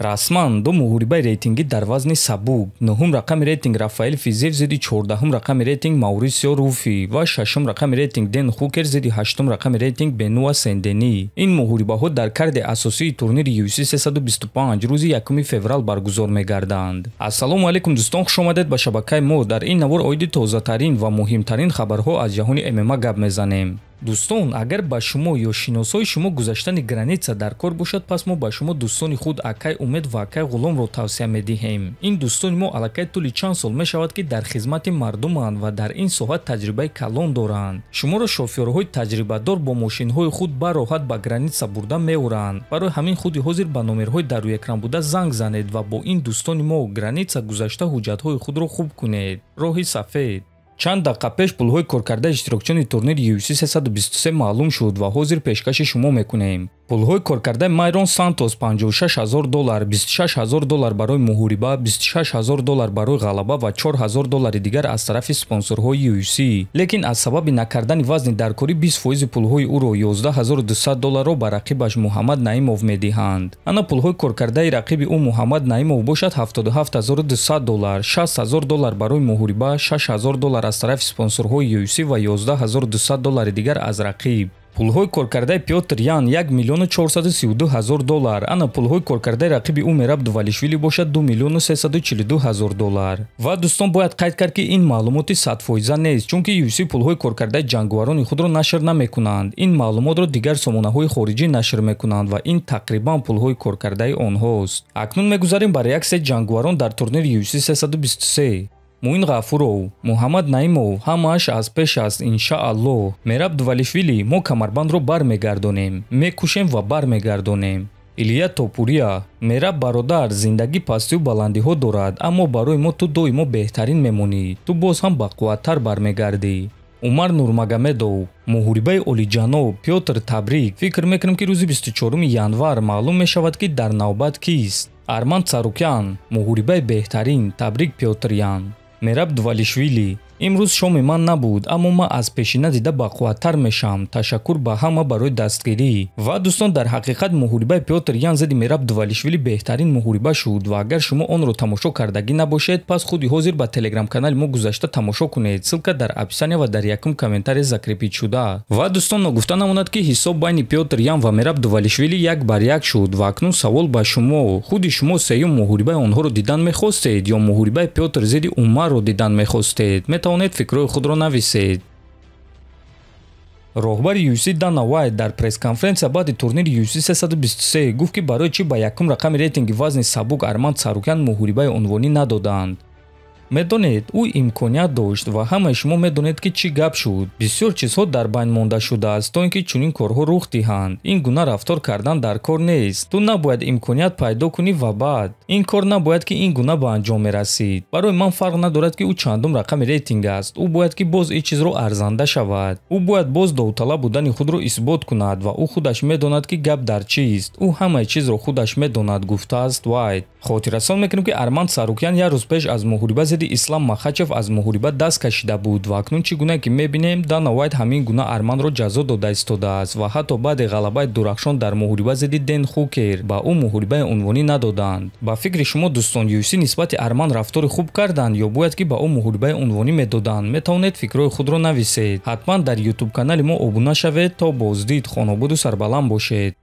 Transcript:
Расман ду муҳорибаи рейтингӣ дар вазни сабук. Нӯҳум рақами рейтинг Рафаэл Физев зидди чордаҳум рақами рейтинг Маурисио Руфи ва шашум рақами рейтинг Дэн Хукер зидди ҳаштум рақами рейтинг Бенуа Сен-Дени. Ин муҳорибаҳо дар карди асосии турнири UFC 325 рӯзи 1 феврал баргузор мегарданд. Ассалому алайкум дӯстон, хушомадед ба шабакаи мо. Дар ин навор оиди тозатарин ва муҳимтарин хабарҳо аз ҷаҳони ММА гап мезанем. Дӯстон, агар ба шумо ё шиносои шумо гузаштани граница дар кор бошад, пас мо ба шумо дӯстони худ Акай Умед ва Акай Ғуломро тавсия медиҳем. Ин дӯстони мо аллакай тӯли чанд сол мешавад ки дар хизмати мардуманд ва дар ин соҳа таҷрибаи калон доранд. Шуморо шофёрҳои таҷрибадор бо мошинҳои худ бароҳат ба граница бурда меоранд. Барои ҳамин худи ҳозир ба номерҳои дар рӯи экран буда занг занед ва бо ин дӯстони мо граница гузашта ҳуҷҷатҳои худро хуб кунед. Роҳи сафед. Чанд дақиқа пеш пулҳои коркардаи иштирокчиёни турнири UFC 323 маълум шуд ва ҳозир пешкаши шумо мекунем. Пулҳои коркардаи Майрон Сантос $56,000, $26,000 барои муҳориба, $26,000 барои ғалаба ва $4,000 дигар аз тарафи спонсорҳои UFC. Лекин аз сабаби накардани вазни даркорӣ 20% пулҳои ӯро $11,200 ба рақибаш Муҳаммад Наимов медиҳанд. Ана пулҳои коркардаи рақиби ӯ Муҳаммад Наимов бошад $77,200, $60,000 барои муҳориба, $6,000 аз тарафи спонсорҳои UFC ва $11,200 дигар аз рақиб. Пулҳои коркардаи Пётр Ян $1,432,000. Ана пулҳои коркардаи рақиби ӯ Мераб Дувалишвили бошад $2,342,000. Ва дӯстон, бояд қайд кард ки ин маълумоти 100% нест, чунки UFC пулҳои коркардаи ҷанговарони худро нашр намекунанд. Ин маълумотро дигар сомонаҳои хориҷӣ нашр мекунанд ва ин тақрибан пулҳои коркардаи онҳост. Акнун мегузарем ба реаксияи ҷанговарон дар турнири UFC 323. Муин Ғафуров, Муҳаммад Наимов, ҳамааш аз пеш аст иншааллоҳ. Мераб Дувалишвили, мо камарбандро бармегардонем, мекушем ва бармегардонем. Илия Топурия, Мераб бародар, зиндагӣ пастию баландиҳо дорад, аммо барои мо ту доимо беҳтарин мемонӣ, ту боз ҳам бақувваттар бармегардӣ. Умар Нурмагомедов, муҳорибаи олиҷаноб Пётр Табрик. Фикр мекунам ки рӯзи 24 январ маълум мешавад ки дар навбат кист. Арман Царукян, муҳорибаи беҳтарин Табрик Пётр Ян. Мераб Дувалишвили, имрӯз шоми ман набуд, аммо ман аз пешина дида бақувваттар мешам. Ташаккур ба ҳама барои дастгирӣ. Ва дӯстон, дар ҳақиқат муҳорибаи Пётр Ян зидди Мераб Дувалишвили беҳтарин муҳориба шуд ва агар шумо онро тамошо кардагӣ набошед, пас худи ҳозир ба телеграм-канали мо гузашта тамошо кунед. Ссилка дар описания ва дар якум комментария закрепидшуда. Ва дӯстон, ногуфта намонад ки ҳисоб байни Пётр Ян ва Мераб Дувалишвили 1-1 шуд. Ва акнун савол ба шумо, худи шумо сеюм муҳорибаи онҳоро дидан мехостед ё муҳорибаи Пётр зидди Умарро дидан мехостед? Метавонед фикрҳои худро нависед. роҳбари UFC Дана Вайт дар пресс-конференсия баъди турнири UFC 323 гуфт ки барои чӣ ба якум рақами рейтинги вазни сабук Арман Царукян муҳорибаи унвонӣ надоданд. Медонед, ӯ имконият дошт ва ҳамаи шумо медонед ки чӣ гап шуд. Бисёр чизҳо дар байн монда шудааст то ин ки чунин корҳо рух диҳанд. Ин гуна рафтор кардан дар кор нест. Ту набояд имконият пайдо кунӣ ва баъд ин кор набояд ки ин гуна ба анҷом мерасид. Барои ман фарқ надорад ки ӯ чандум рақами рейтинг аст. Ӯ бояд ки боз ин чизро арзанда шавад. Ӯ бояд боз довталаб будани худро исбот кунад ва ӯ худаш медонад ки гап дар чист. Ӯ ҳамаи чизро худаш медонад, гуфтааст Вайт. Хотиррасон мекунем ки Арман Царукян як рӯз пеш аз муҳориба зидди Ислам Махачев аз муҳориба даст кашида буд ва акнун чӣ гуна ки мебинем, Дана Вайт ҳамин гуна Арманро ҷазо дода истодааст ва ҳатто баъди ғалабаи дурахшон дар муҳориба зидди Дэн Хукер ба ӯ муҳорибаи унвонӣ надоданд. Ба фикри шумо дӯстон, UFC нисбати Арман рафтори хуб карданд ё бояд ки ба ӯ муҳорибаи унвонӣ медоданд? Метавонед фикрҳои худро нависед. ҳатман дар YouTube канали мо обуна шавед. То боздид, хонобуду сарбаланд бошед.